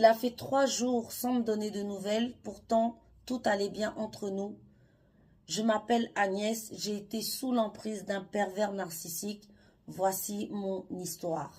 Il a fait 3 jours sans me donner de nouvelles. Pourtant, tout allait bien entre nous. Je m'appelle Agnès. J'ai été sous l'emprise d'un pervers narcissique. Voici mon histoire.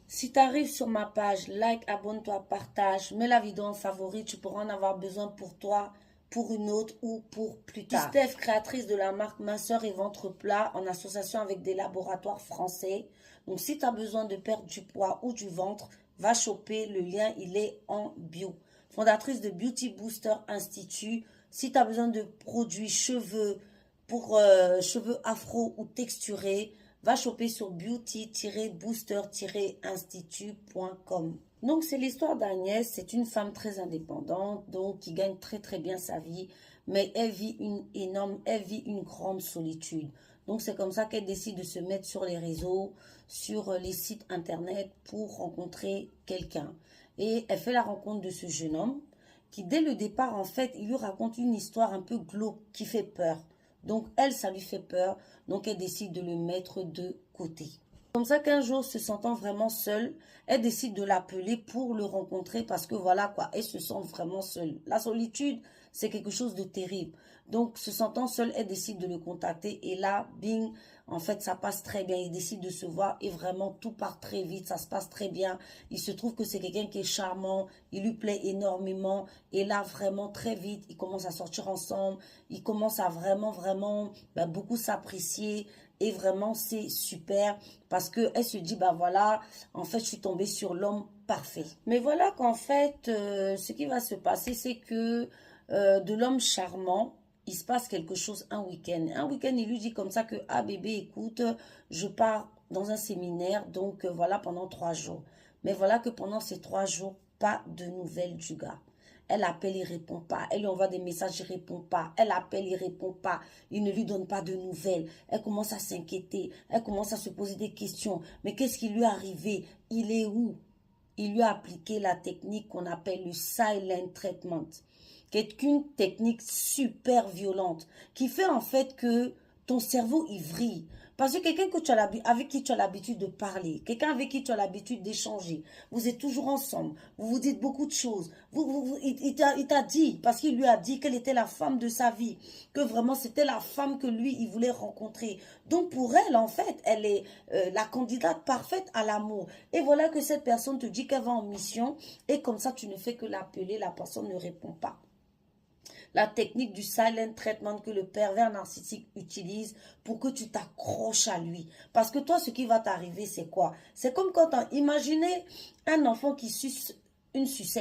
Si tu arrives sur ma page, like, abonne-toi, partage, mets la vidéo en favori. Tu pourras en avoir besoin pour toi, pour une autre ou pour plus tard. Steph, créatrice de la marque Minceur et Ventre Plat en association avec des laboratoires français. Donc, si tu as besoin de perdre du poids ou du ventre, va choper, le lien, il est en bio. Fondatrice de Beauty Booster Institute. Si tu as besoin de produits cheveux pour cheveux afro ou texturés, va choper sur beauty-booster-institute.com. Donc, c'est l'histoire d'Agnès. C'est une femme très indépendante, donc qui gagne très très bien sa vie, mais elle vit une grande solitude. Donc, c'est comme ça qu'elle décide de se mettre sur les réseaux, sur les sites internet pour rencontrer quelqu'un. Et elle fait la rencontre de ce jeune homme qui, dès le départ, en fait, il lui raconte une histoire un peu glauque qui fait peur. Donc, elle, ça lui fait peur. Donc, elle décide de le mettre de côté. Comme ça qu'un jour, se sentant vraiment seule, elle décide de l'appeler pour le rencontrer parce que voilà quoi, elle se sent vraiment seule. La solitude, c'est quelque chose de terrible. Donc, se sentant seule, elle décide de le contacter et là, bing, en fait, ça passe très bien. Ils décident de se voir et vraiment, tout part très vite, ça se passe très bien. Il se trouve que c'est quelqu'un qui est charmant, il lui plaît énormément et là, vraiment, très vite, ils commencent à sortir ensemble, ils commencent à vraiment beaucoup s'apprécier. Et vraiment, c'est super parce qu'elle se dit, bah voilà, en fait, je suis tombée sur l'homme parfait. Mais voilà qu'en fait, ce qui va se passer, c'est que de l'homme charmant, il se passe quelque chose un week-end. Un week-end, il lui dit comme ça que, ah bébé, écoute, je pars dans un séminaire, donc voilà, pendant 3 jours. Mais voilà que pendant ces 3 jours, pas de nouvelles du gars. Elle appelle, il ne répond pas. Elle lui envoie des messages, il ne répond pas. Elle appelle, il ne répond pas. Il ne lui donne pas de nouvelles. Elle commence à s'inquiéter. Elle commence à se poser des questions. Mais qu'est-ce qui lui est arrivé? Il est où? Il lui a appliqué la technique qu'on appelle le silent treatment, qui est une technique super violente, qui fait en fait que ton cerveau il vrille. Parce que quelqu'un avec qui tu as l'habitude de parler, quelqu'un avec qui tu as l'habitude d'échanger, vous êtes toujours ensemble, vous vous dites beaucoup de choses. Il t'a dit, parce qu'il lui a dit qu'elle était la femme de sa vie, que vraiment c'était la femme que lui, il voulait rencontrer. Donc pour elle, en fait, elle est la candidate parfaite à l'amour. Et voilà que cette personne te dit qu'elle va en mission, et comme ça, tu ne fais que l'appeler, la personne ne répond pas. La technique du silent treatment que le pervers narcissique utilise pour que tu t'accroches à lui. Parce que toi, ce qui va t'arriver, c'est quoi? C'est comme quand imaginez un enfant qui suce une sucette.